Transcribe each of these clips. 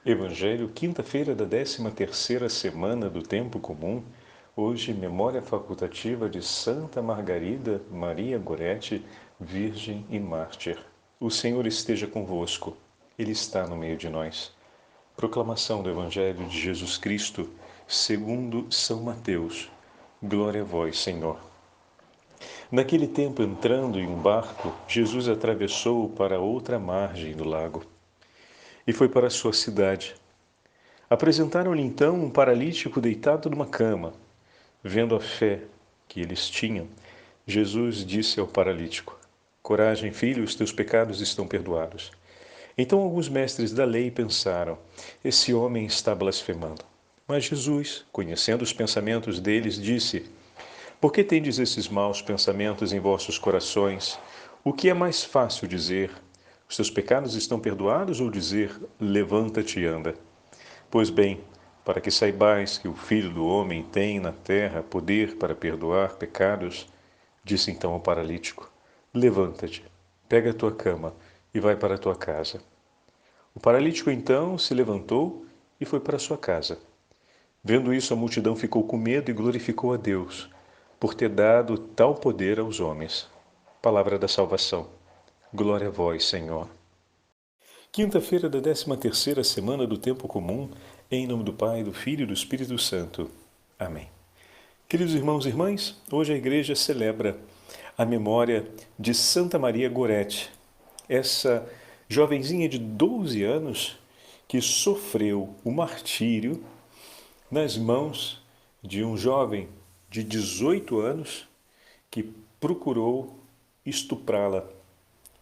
Evangelho, quinta-feira da 13ª semana do Tempo Comum. Hoje, memória facultativa de Santa Margarida Maria Goretti, Virgem e Mártir. O Senhor esteja convosco. Ele está no meio de nós. Proclamação do Evangelho de Jesus Cristo, segundo São Mateus. Glória a vós, Senhor. Naquele tempo, entrando em um barco, Jesus atravessou para outra margem do lago e foi para a sua cidade. Apresentaram-lhe então um paralítico deitado numa cama. Vendo a fé que eles tinham, Jesus disse ao paralítico: Coragem, filho, os teus pecados estão perdoados. Então alguns mestres da lei pensaram: esse homem está blasfemando. Mas Jesus, conhecendo os pensamentos deles, disse: Por que tendes esses maus pensamentos em vossos corações? O que é mais fácil dizer: os teus pecados estão perdoados, ou dizer: levanta-te e anda? Pois bem, para que saibais que o Filho do Homem tem na terra poder para perdoar pecados, disse então ao paralítico: Levanta-te, pega a tua cama e vai para a tua casa. O paralítico então se levantou e foi para a sua casa. Vendo isso, a multidão ficou com medo e glorificou a Deus, por ter dado tal poder aos homens. Palavra da salvação. Glória a vós, Senhor. Quinta-feira da 13ª semana do Tempo Comum, em nome do Pai, do Filho e do Espírito Santo. Amém. Queridos irmãos e irmãs, hoje a Igreja celebra a memória de Santa Maria Goretti, essa jovenzinha de 12 anos que sofreu o martírio nas mãos de um jovem de 18 anos que procurou estuprá-la.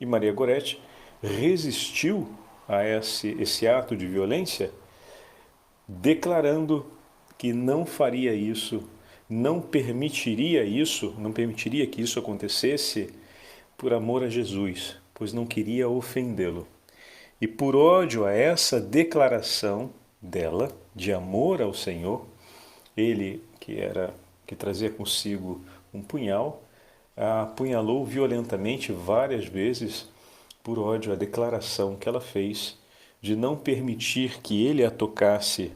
E Maria Goretti resistiu a esse ato de violência, declarando que não faria isso, não permitiria que isso acontecesse por amor a Jesus, pois não queria ofendê-lo. E por ódio a essa declaração dela, de amor ao Senhor, ele, que trazia consigo um punhal, a apunhalou violentamente várias vezes por ódio à declaração que ela fez de não permitir que ele a tocasse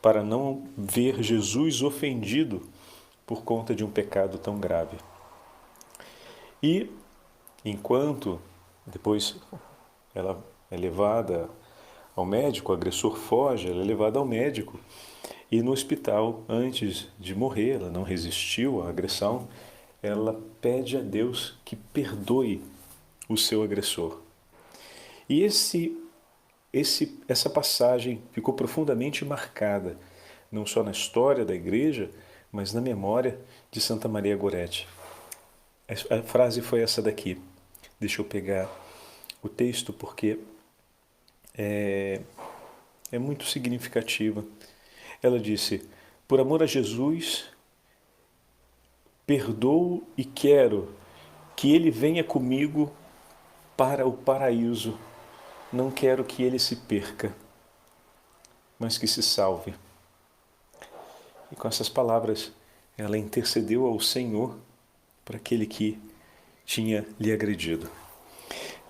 para não ver Jesus ofendido por conta de um pecado tão grave. E, enquanto depois ela é levada ao médico, o agressor foge, ela é levada ao médico, e no hospital, antes de morrer, ela não resistiu à agressão, ela pede a Deus que perdoe o seu agressor. E essa passagem ficou profundamente marcada, não só na história da Igreja, mas na memória de Santa Maria Goretti. A frase foi essa daqui. Deixa eu pegar o texto porque é muito significativa. Ela disse: por amor a Jesus, perdoo e quero que ele venha comigo para o paraíso. Não quero que ele se perca, mas que se salve. E com essas palavras, ela intercedeu ao Senhor para aquele que tinha lhe agredido.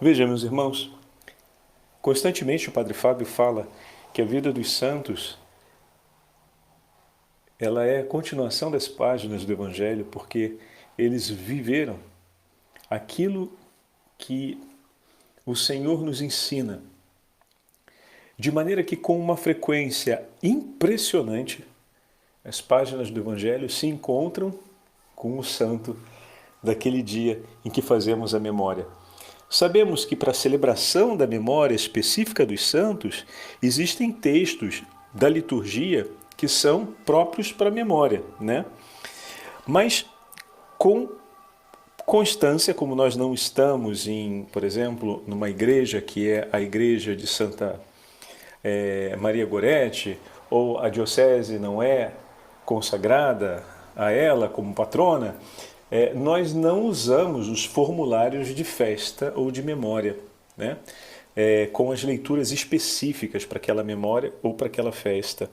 Veja, meus irmãos, constantemente o Padre Fábio fala que a vida dos santos ela é a continuação das páginas do Evangelho, porque eles viveram aquilo que o Senhor nos ensina, de maneira que com uma frequência impressionante, as páginas do Evangelho se encontram com o santo daquele dia em que fazemos a memória. Sabemos que para a celebração da memória específica dos santos, existem textos da liturgia que são próprios para a memória, né? Mas com constância, como nós não estamos por exemplo, numa igreja que é a igreja de Santa Maria Goretti, ou a diocese não é consagrada a ela como patrona, nós não usamos os formulários de festa ou de memória, né? Com as leituras específicas para aquela memória ou para aquela festa.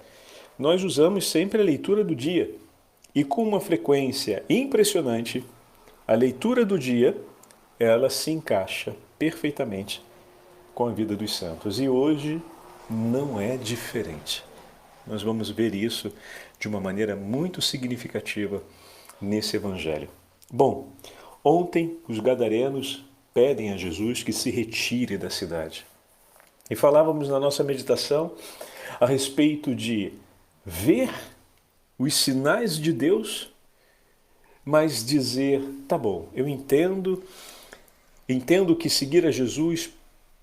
Nós usamos sempre a leitura do dia, e com uma frequência impressionante, a leitura do dia, ela se encaixa perfeitamente com a vida dos santos. E hoje não é diferente. Nós vamos ver isso de uma maneira muito significativa nesse evangelho. Bom, ontem os gadarenos pedem a Jesus que se retire da cidade. E falávamos na nossa meditação a respeito de ver os sinais de Deus, mas dizer, tá bom, eu entendo que seguir a Jesus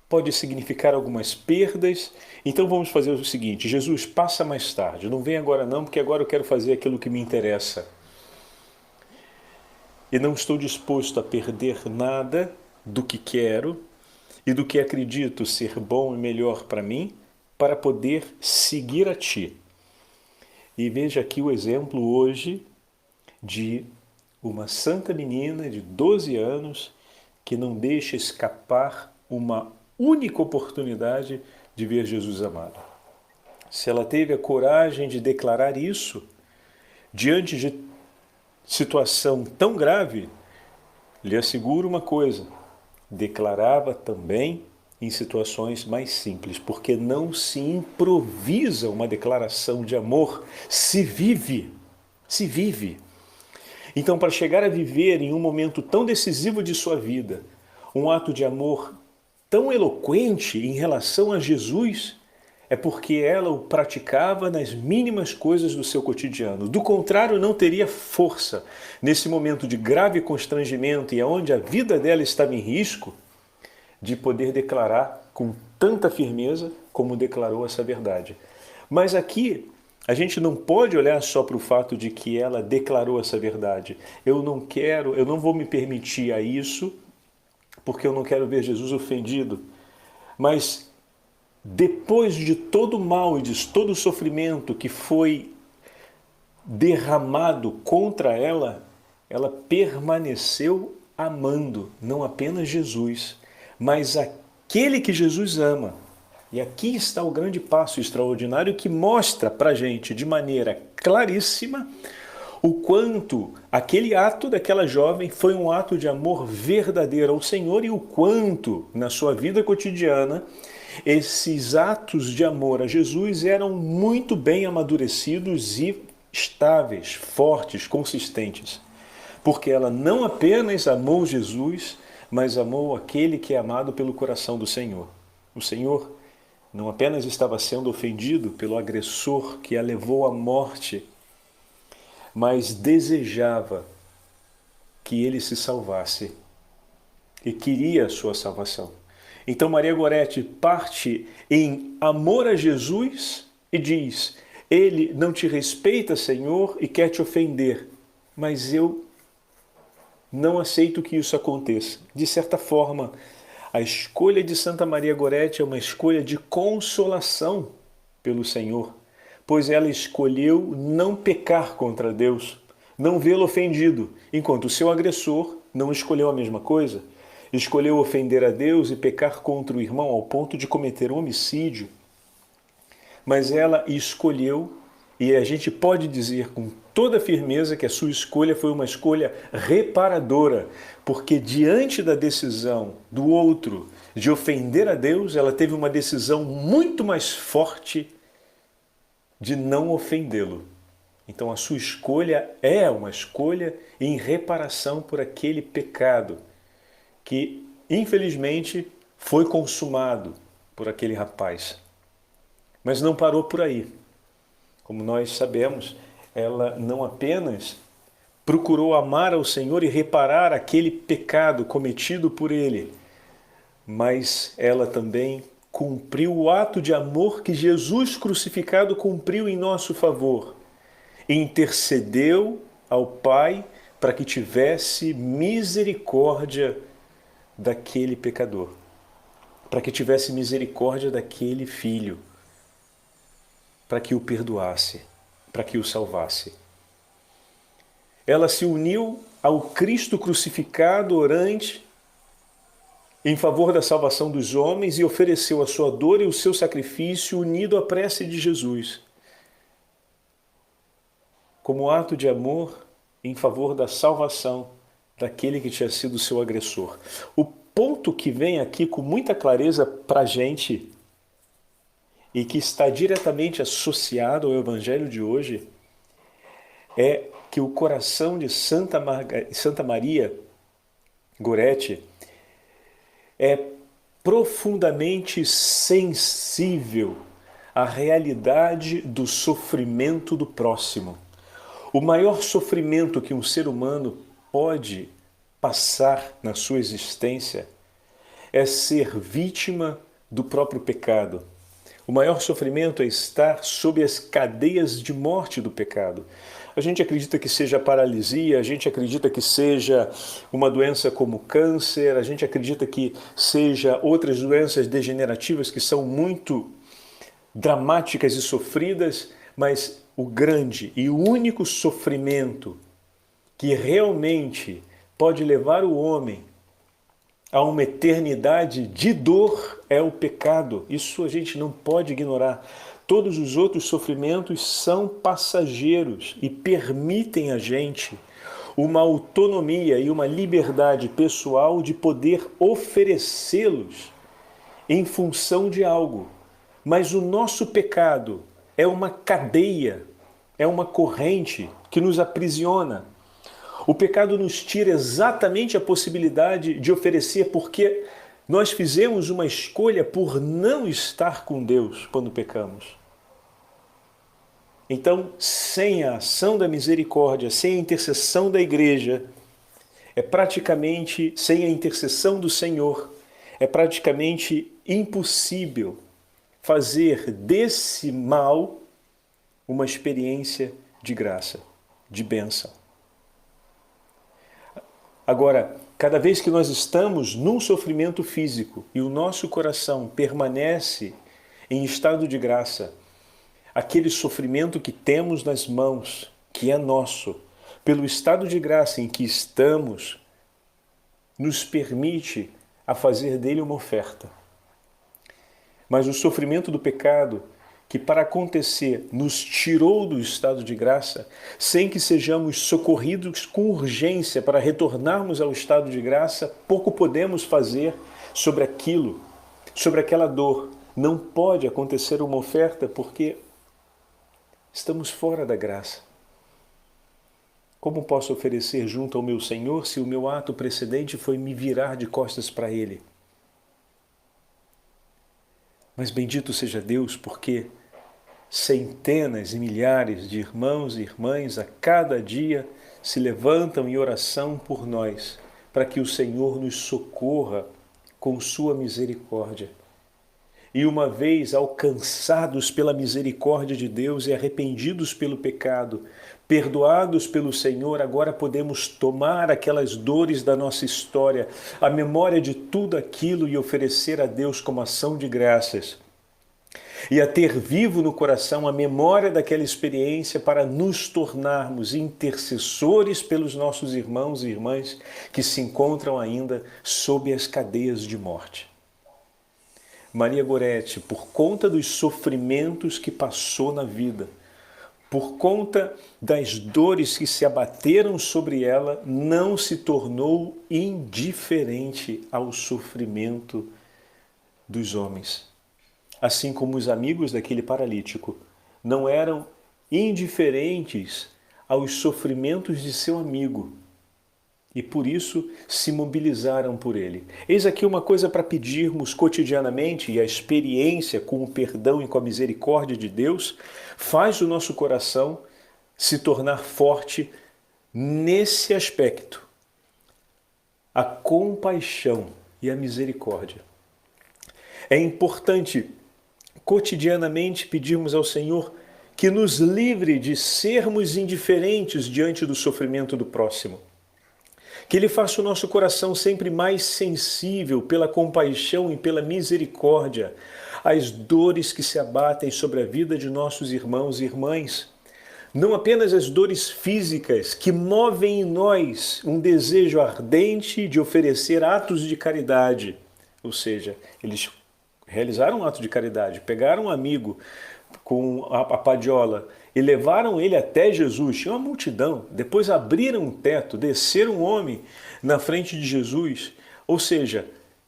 pode significar algumas perdas, então vamos fazer o seguinte, Jesus, passa mais tarde, não vem agora não, porque agora eu quero fazer aquilo que me interessa. E não estou disposto a perder nada do que quero e do que acredito ser bom e melhor para mim, para poder seguir a Ti. E veja aqui o exemplo hoje de uma santa menina de 12 anos que não deixa escapar uma única oportunidade de ver Jesus amado. Se ela teve a coragem de declarar isso, diante de situação tão grave, lhe asseguro uma coisa, declarava também em situações mais simples, porque não se improvisa uma declaração de amor, se vive. Então, para chegar a viver em um momento tão decisivo de sua vida, um ato de amor tão eloquente em relação a Jesus, é porque ela o praticava nas mínimas coisas do seu cotidiano. Do contrário, não teria força nesse momento de grave constrangimento e onde a vida dela estava em risco, de poder declarar com tanta firmeza como declarou essa verdade. Mas aqui a gente não pode olhar só para o fato de que ela declarou essa verdade. Eu não vou me permitir a isso, porque eu não quero ver Jesus ofendido. Mas depois de todo o mal e de todo o sofrimento que foi derramado contra ela, ela permaneceu amando não apenas Jesus, mas aquele que Jesus ama. E aqui está o grande passo extraordinário que mostra para a gente de maneira claríssima o quanto aquele ato daquela jovem foi um ato de amor verdadeiro ao Senhor e o quanto, na sua vida cotidiana, esses atos de amor a Jesus eram muito bem amadurecidos e estáveis, fortes, consistentes. Porque ela não apenas amou Jesus, mas amou aquele que é amado pelo coração do Senhor. O Senhor não apenas estava sendo ofendido pelo agressor que a levou à morte, mas desejava que ele se salvasse e queria a sua salvação. Então Maria Gorete parte em amor a Jesus e diz, ele não te respeita, Senhor, e quer te ofender, mas eu não aceito que isso aconteça. De certa forma, a escolha de Santa Maria Gorete é uma escolha de consolação pelo Senhor, pois ela escolheu não pecar contra Deus, não vê-lo ofendido, enquanto o seu agressor não escolheu a mesma coisa. Escolheu ofender a Deus e pecar contra o irmão ao ponto de cometer um homicídio. Mas ela escolheu, e a gente pode dizer com toda firmeza que a sua escolha foi uma escolha reparadora, porque diante da decisão do outro de ofender a Deus, ela teve uma decisão muito mais forte de não ofendê-lo. Então a sua escolha é uma escolha em reparação por aquele pecado que, infelizmente, foi consumado por aquele rapaz. Mas não parou por aí. Como nós sabemos, ela não apenas procurou amar ao Senhor e reparar aquele pecado cometido por ele, mas ela também cumpriu o ato de amor que Jesus crucificado cumpriu em nosso favor. Intercedeu ao Pai para que tivesse misericórdia daquele pecador, para que tivesse misericórdia daquele filho, para que o perdoasse, para que o salvasse. Ela se uniu ao Cristo crucificado orante em favor da salvação dos homens e ofereceu a sua dor e o seu sacrifício unido à prece de Jesus, como ato de amor em favor da salvação daquele que tinha sido seu agressor. O ponto que vem aqui com muita clareza para a gente e que está diretamente associado ao Evangelho de hoje é que o coração de Santa Maria Goretti é profundamente sensível à realidade do sofrimento do próximo. O maior sofrimento que um ser humano pode passar na sua existência é ser vítima do próprio pecado. O maior sofrimento é estar sob as cadeias de morte do pecado. A gente acredita que seja paralisia, a gente acredita que seja uma doença como câncer, a gente acredita que seja outras doenças degenerativas que são muito dramáticas e sofridas, mas o grande e o único sofrimento que realmente pode levar o homem a uma eternidade de dor é o pecado. Isso a gente não pode ignorar. Todos os outros sofrimentos são passageiros e permitem a gente uma autonomia e uma liberdade pessoal de poder oferecê-los em função de algo. Mas o nosso pecado é uma cadeia, é uma corrente que nos aprisiona. O pecado nos tira exatamente a possibilidade de oferecer, porque nós fizemos uma escolha por não estar com Deus quando pecamos. Então, sem a ação da misericórdia, sem a intercessão da igreja, sem a intercessão do Senhor, é praticamente impossível fazer desse mal uma experiência de graça, de bênção. Agora, cada vez que nós estamos num sofrimento físico e o nosso coração permanece em estado de graça, aquele sofrimento que temos nas mãos, que é nosso, pelo estado de graça em que estamos, nos permite a fazer dele uma oferta. Mas o sofrimento do pecado, que para acontecer nos tirou do estado de graça, sem que sejamos socorridos com urgência para retornarmos ao estado de graça, pouco podemos fazer sobre aquilo, sobre aquela dor. Não pode acontecer uma oferta porque estamos fora da graça. Como posso oferecer junto ao meu Senhor se o meu ato precedente foi me virar de costas para Ele? Mas bendito seja Deus, porque centenas e milhares de irmãos e irmãs a cada dia se levantam em oração por nós, para que o Senhor nos socorra com sua misericórdia. E uma vez alcançados pela misericórdia de Deus e arrependidos pelo pecado, perdoados pelo Senhor, agora podemos tomar aquelas dores da nossa história, a memória de tudo aquilo e oferecer a Deus como ação de graças. E a ter vivo no coração a memória daquela experiência para nos tornarmos intercessores pelos nossos irmãos e irmãs que se encontram ainda sob as cadeias de morte. Maria Goretti, por conta dos sofrimentos que passou na vida, por conta das dores que se abateram sobre ela, não se tornou indiferente ao sofrimento dos homens. Assim como os amigos daquele paralítico não eram indiferentes aos sofrimentos de seu amigo e por isso se mobilizaram por ele. Eis aqui uma coisa para pedirmos cotidianamente, e a experiência com o perdão e com a misericórdia de Deus faz o nosso coração se tornar forte nesse aspecto. A compaixão e a misericórdia. É importante cotidianamente pedirmos ao Senhor que nos livre de sermos indiferentes diante do sofrimento do próximo. Que Ele faça o nosso coração sempre mais sensível pela compaixão e pela misericórdia às dores que se abatem sobre a vida de nossos irmãos e irmãs. Não apenas as dores físicas que movem em nós um desejo ardente de oferecer atos de caridade. Ou seja, eles realizaram um ato de caridade, pegaram um amigo com a padiola e levaram ele até Jesus. Tinha uma multidão. Depois abriram um teto, desceram um homem na frente de Jesus. Ou seja,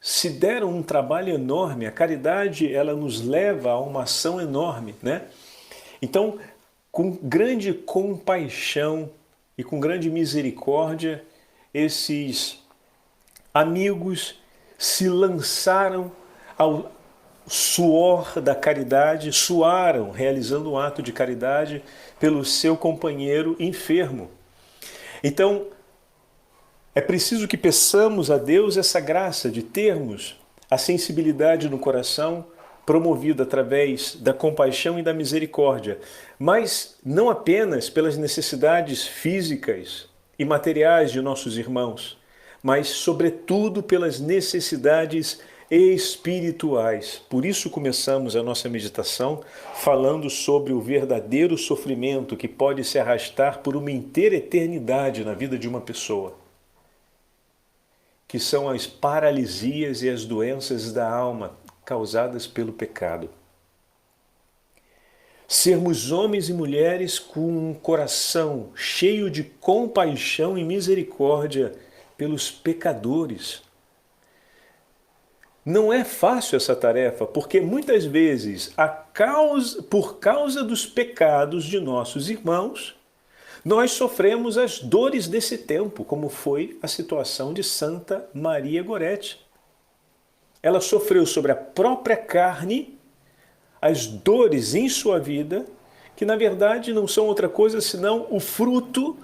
se deram um trabalho enorme. A caridade, ela nos leva a uma ação enorme, né? Então, com grande compaixão e com grande misericórdia, esses amigos se lançaram ao suor da caridade, suaram realizando um ato de caridade pelo seu companheiro enfermo. Então, é preciso que peçamos a Deus essa graça de termos a sensibilidade no coração promovida através da compaixão e da misericórdia, mas não apenas pelas necessidades físicas e materiais de nossos irmãos, mas sobretudo pelas necessidades espirituais. Por isso começamos a nossa meditação falando sobre o verdadeiro sofrimento que pode se arrastar por uma inteira eternidade na vida de uma pessoa, que são as paralisias e as doenças da alma causadas pelo pecado. Sermos homens e mulheres com um coração cheio de compaixão e misericórdia pelos pecadores. Não é fácil essa tarefa, porque muitas vezes, por causa dos pecados de nossos irmãos, nós sofremos as dores desse tempo, como foi a situação de Santa Maria Gorete. Ela sofreu sobre a própria carne as dores em sua vida, que na verdade não são outra coisa senão o fruto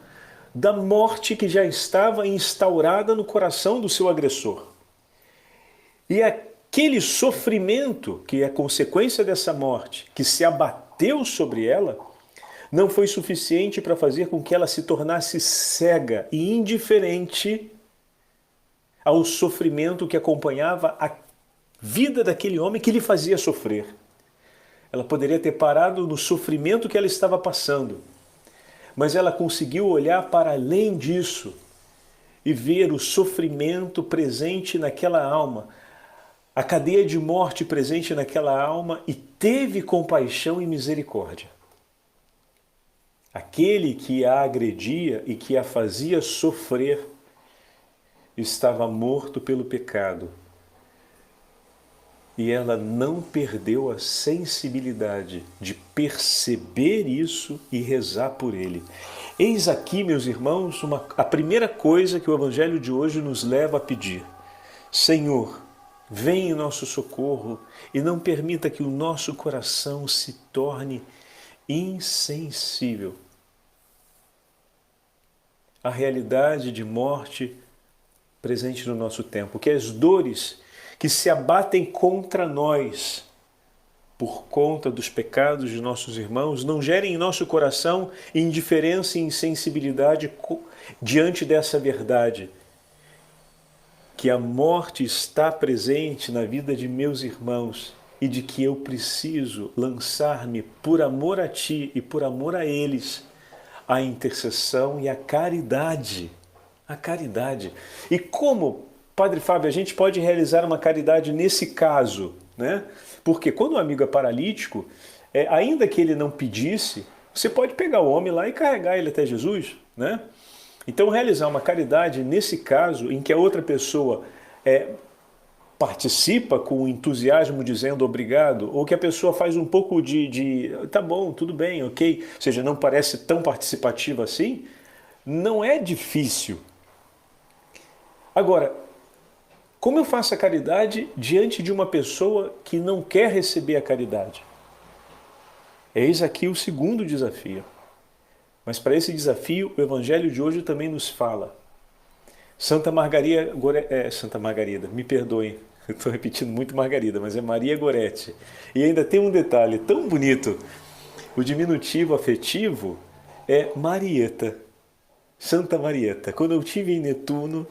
da morte que já estava instaurada no coração do seu agressor. E aquele sofrimento que é consequência dessa morte, que se abateu sobre ela, não foi suficiente para fazer com que ela se tornasse cega e indiferente ao sofrimento que acompanhava a vida daquele homem que lhe fazia sofrer. Ela poderia ter parado no sofrimento que ela estava passando, mas ela conseguiu olhar para além disso e ver o sofrimento presente naquela alma, a cadeia de morte presente naquela alma, e teve compaixão e misericórdia. Aquele que a agredia e que a fazia sofrer estava morto pelo pecado. E ela não perdeu a sensibilidade de perceber isso e rezar por ele. Eis aqui, meus irmãos, a primeira coisa que o Evangelho de hoje nos leva a pedir. Senhor, vem em nosso socorro e não permita que o nosso coração se torne insensível à realidade de morte presente no nosso tempo, que as dores que se abatem contra nós por conta dos pecados de nossos irmãos não gerem em nosso coração indiferença e insensibilidade diante dessa verdade, que a morte está presente na vida de meus irmãos e de que eu preciso lançar-me por amor a Ti e por amor a eles à intercessão e à caridade. A caridade. E como, Padre Fábio, a gente pode realizar uma caridade nesse caso, né? Porque quando o amigo é paralítico, ainda que ele não pedisse, você pode pegar o homem lá e carregar ele até Jesus, né? Então realizar uma caridade nesse caso, em que a outra pessoa participa com entusiasmo dizendo obrigado, ou que a pessoa faz um pouco tá bom, tudo bem, ok, ou seja, não parece tão participativa assim, não é difícil. Agora, como eu faço a caridade diante de uma pessoa que não quer receber a caridade? Eis aqui o segundo desafio. Mas para esse desafio, o Evangelho de hoje também nos fala. Santa Margarida, me perdoem, estou repetindo muito Margarida, mas é Maria Gorete. E ainda tem um detalhe tão bonito. O diminutivo afetivo é Marieta, Santa Marieta. Quando eu estive em Netuno,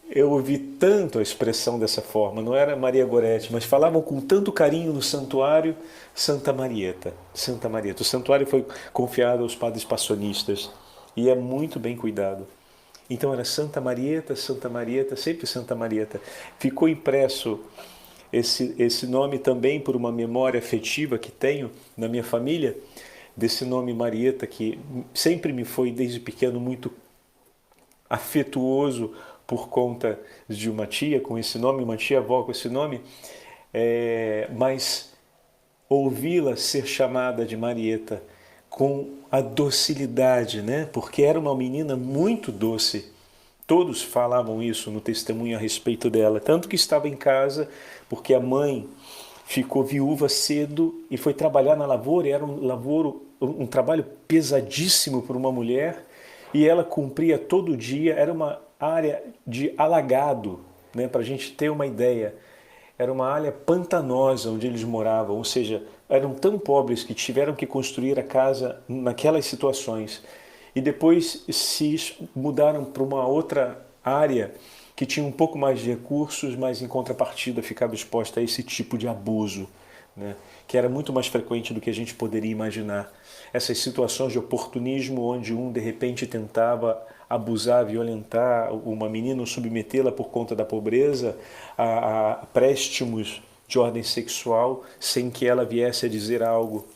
eu ouvi tanto a expressão dessa forma, não era Maria Gorete, mas falavam com tanto carinho no santuário Santa Marieta. Santa Marieta. O santuário foi confiado aos padres passionistas e é muito bem cuidado. Então era Santa Marieta, sempre Santa Marieta. Ficou impresso esse nome também por uma memória afetiva que tenho na minha família, desse nome Marieta, que sempre me foi desde pequeno muito afetuoso por conta de uma tia com esse nome, uma tia-avó com esse nome, mas ouvi-la ser chamada de Marieta com a docilidade, né? Porque era uma menina muito doce. Todos falavam isso no testemunho a respeito dela, tanto que estava em casa, porque a mãe ficou viúva cedo e foi trabalhar na lavoura, e era um trabalho pesadíssimo para uma mulher, e ela cumpria todo dia, era uma área de alagado, né? Para a gente ter uma ideia. Era uma área pantanosa onde eles moravam, ou seja, eram tão pobres que tiveram que construir a casa naquelas situações. E depois se mudaram para uma outra área que tinha um pouco mais de recursos, mas em contrapartida ficava exposta a esse tipo de abuso, né? Que era muito mais frequente do que a gente poderia imaginar. Essas situações de oportunismo onde um de repente tentava abusar, violentar uma menina ou submetê-la por conta da pobreza a préstimos de ordem sexual sem que ela viesse a dizer algo.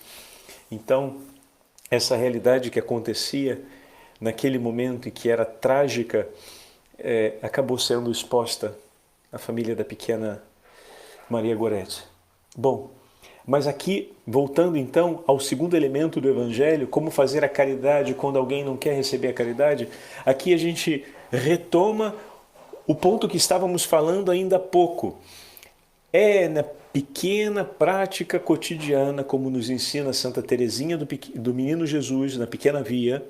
Então, essa realidade que acontecia naquele momento em que era trágica, acabou sendo exposta à família da pequena Maria Goretti. Bom, mas aqui, voltando então ao segundo elemento do Evangelho, como fazer a caridade quando alguém não quer receber a caridade, aqui a gente retoma o ponto que estávamos falando ainda há pouco. É na pequena prática cotidiana, como nos ensina Santa Teresinha do Menino Jesus, na Pequena Via,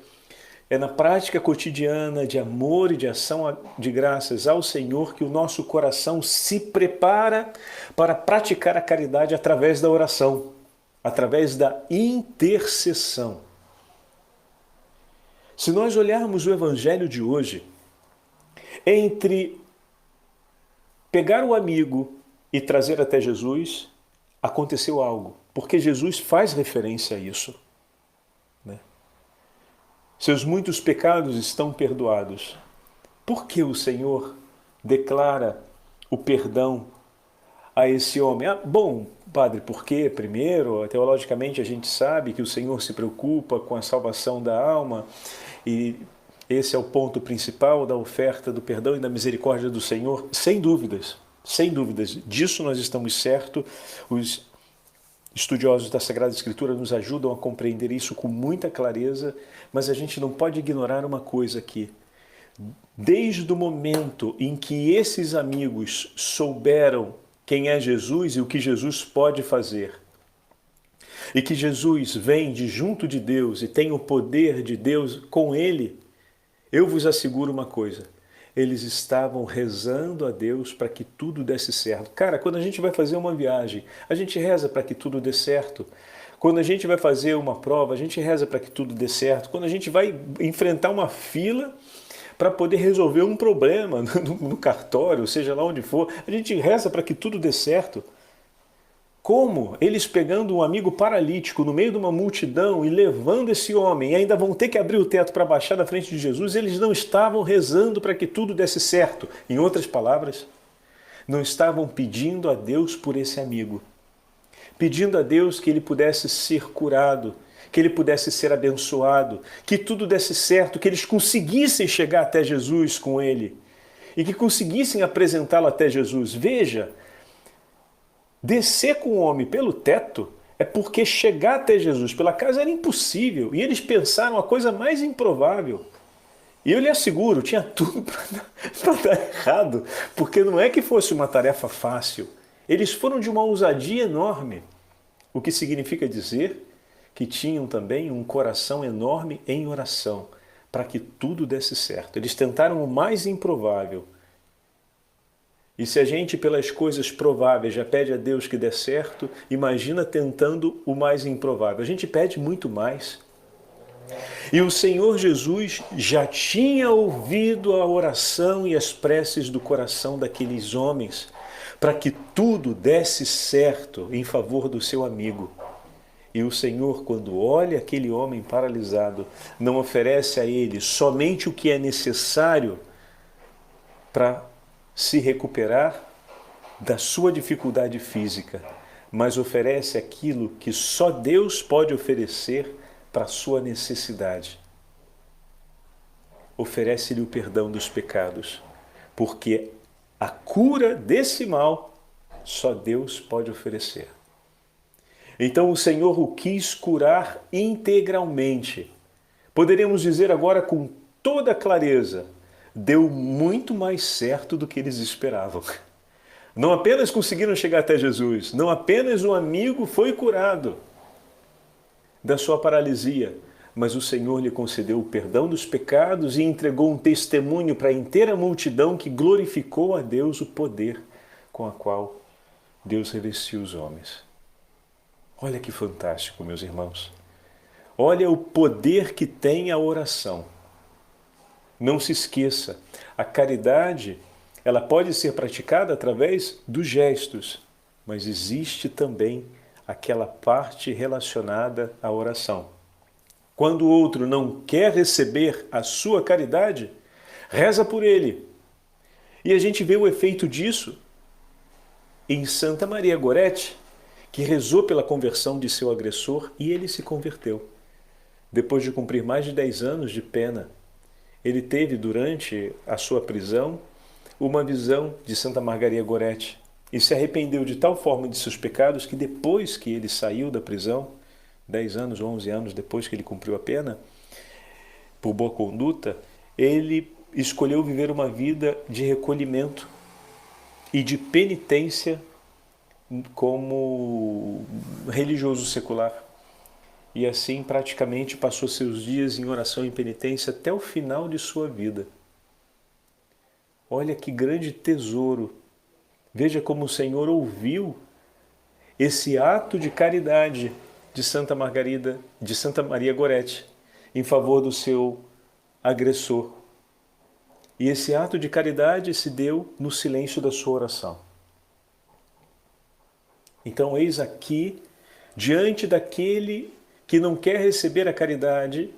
é na prática cotidiana de amor e de ação de graças ao Senhor que o nosso coração se prepara para praticar a caridade através da oração, através da intercessão. Se nós olharmos o Evangelho de hoje, entre pegar o amigo e trazer até Jesus, aconteceu algo, porque Jesus faz referência a isso. Seus muitos pecados estão perdoados. Por que o Senhor declara o perdão a esse homem? Bom, padre, porque primeiro, teologicamente a gente sabe que o Senhor se preocupa com a salvação da alma e esse é o ponto principal da oferta do perdão e da misericórdia do Senhor, sem dúvidas, disso nós estamos certos. Os estudiosos da Sagrada Escritura nos ajudam a compreender isso com muita clareza, mas a gente não pode ignorar uma coisa aqui. Desde o momento em que esses amigos souberam quem é Jesus e o que Jesus pode fazer, e que Jesus vem de junto de Deus e tem o poder de Deus com ele, eu vos asseguro uma coisa, eles estavam rezando a Deus para que tudo desse certo. Cara, quando a gente vai fazer uma viagem, a gente reza para que tudo dê certo. Quando a gente vai fazer uma prova, a gente reza para que tudo dê certo. Quando a gente vai enfrentar uma fila para poder resolver um problema no cartório, seja lá onde for, a gente reza para que tudo dê certo. Como eles pegando um amigo paralítico no meio de uma multidão e levando esse homem, e ainda vão ter que abrir o teto para baixar na frente de Jesus, eles não estavam rezando para que tudo desse certo. Em outras palavras, não estavam pedindo a Deus por esse amigo, pedindo a Deus que ele pudesse ser curado, que ele pudesse ser abençoado, que tudo desse certo, que eles conseguissem chegar até Jesus com ele e que conseguissem apresentá-lo até Jesus. Veja, descer com o homem pelo teto é porque chegar até Jesus pela casa era impossível. E eles pensaram a coisa mais improvável. E eu lhe asseguro, tinha tudo para dar errado, porque não é que fosse uma tarefa fácil. Eles foram de uma ousadia enorme, o que significa dizer que tinham também um coração enorme em oração, para que tudo desse certo. Eles tentaram o mais improvável. E se a gente, pelas coisas prováveis, já pede a Deus que dê certo, imagina tentando o mais improvável. A gente pede muito mais. E o Senhor Jesus já tinha ouvido a oração e as preces do coração daqueles homens, para que tudo desse certo em favor do seu amigo. E o Senhor, quando olha aquele homem paralisado, não oferece a ele somente o que é necessário para se recuperar da sua dificuldade física, mas oferece aquilo que só Deus pode oferecer para a sua necessidade. Oferece-lhe o perdão dos pecados, porque a cura desse mal só Deus pode oferecer. Então o Senhor o quis curar integralmente. Poderíamos dizer agora com toda clareza, deu muito mais certo do que eles esperavam. Não apenas conseguiram chegar até Jesus, não apenas um amigo foi curado da sua paralisia, mas o Senhor lhe concedeu o perdão dos pecados e entregou um testemunho para a inteira multidão que glorificou a Deus o poder com a qual Deus revestiu os homens. Olha que fantástico, meus irmãos. Olha o poder que tem a oração. Não se esqueça, a caridade, ela pode ser praticada através dos gestos, mas existe também aquela parte relacionada à oração. Quando o outro não quer receber a sua caridade, reza por ele. E a gente vê o efeito disso em Santa Maria Gorete, que rezou pela conversão de seu agressor e ele se converteu. Depois de cumprir mais de 10 anos de pena, ele teve, durante a sua prisão, uma visão de Santa Maria Gorete e se arrependeu de tal forma de seus pecados que depois que ele saiu da prisão, 10 anos, 11 anos depois que ele cumpriu a pena, por boa conduta, ele escolheu viver uma vida de recolhimento e de penitência como religioso secular. E assim praticamente passou seus dias em oração e penitência até o final de sua vida. Olha que grande tesouro! Veja como o Senhor ouviu esse ato de caridade de Santa Maria Gorete, em favor do seu agressor. E esse ato de caridade se deu no silêncio da sua oração. Então, eis aqui, diante daquele que não quer receber a caridade,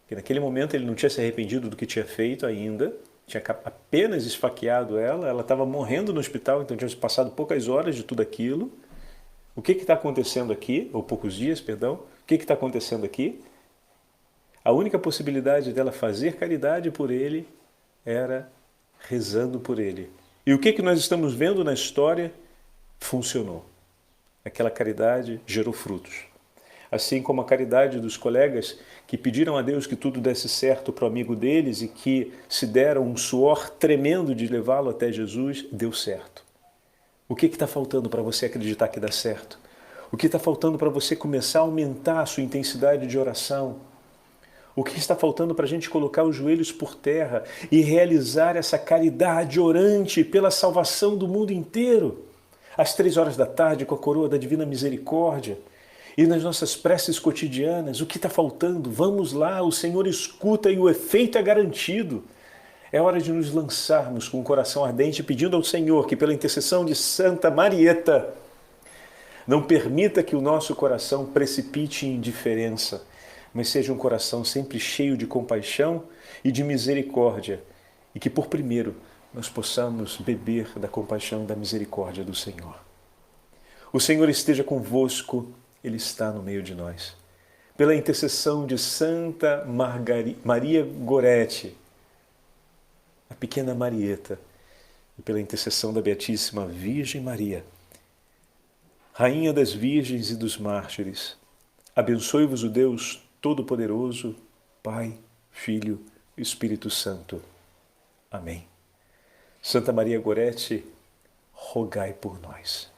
que naquele momento ele não tinha se arrependido do que tinha feito ainda, tinha apenas esfaqueado ela estava morrendo no hospital, então tinha passado poucas horas de tudo aquilo. O que está acontecendo aqui? Ou poucos dias, perdão. O que está acontecendo aqui? A única possibilidade dela fazer caridade por ele era rezando por ele. E o que nós estamos vendo na história? Funcionou. Aquela caridade gerou frutos. Assim como a caridade dos colegas que pediram a Deus que tudo desse certo para o amigo deles e que se deram um suor tremendo de levá-lo até Jesus, deu certo. O que está faltando para você acreditar que dá certo? O que está faltando para você começar a aumentar a sua intensidade de oração? O que está faltando para a gente colocar os joelhos por terra e realizar essa caridade orante pela salvação do mundo inteiro? Às 3 horas da tarde, com a coroa da Divina Misericórdia, e nas nossas preces cotidianas, o que está faltando? Vamos lá, o Senhor escuta e o efeito é garantido. É hora de nos lançarmos com o coração ardente, pedindo ao Senhor que, pela intercessão de Santa Marieta, não permita que o nosso coração precipite em indiferença, mas seja um coração sempre cheio de compaixão e de misericórdia, e que, por primeiro, nós possamos beber da compaixão e da misericórdia do Senhor. O Senhor esteja convosco, Ele está no meio de nós. Pela intercessão de Santa Maria Gorete, a pequena Marieta, e pela intercessão da Beatíssima Virgem Maria, Rainha das Virgens e dos Mártires, abençoe-vos o Deus Todo-Poderoso, Pai, Filho e Espírito Santo. Amém. Santa Maria Gorete, rogai por nós.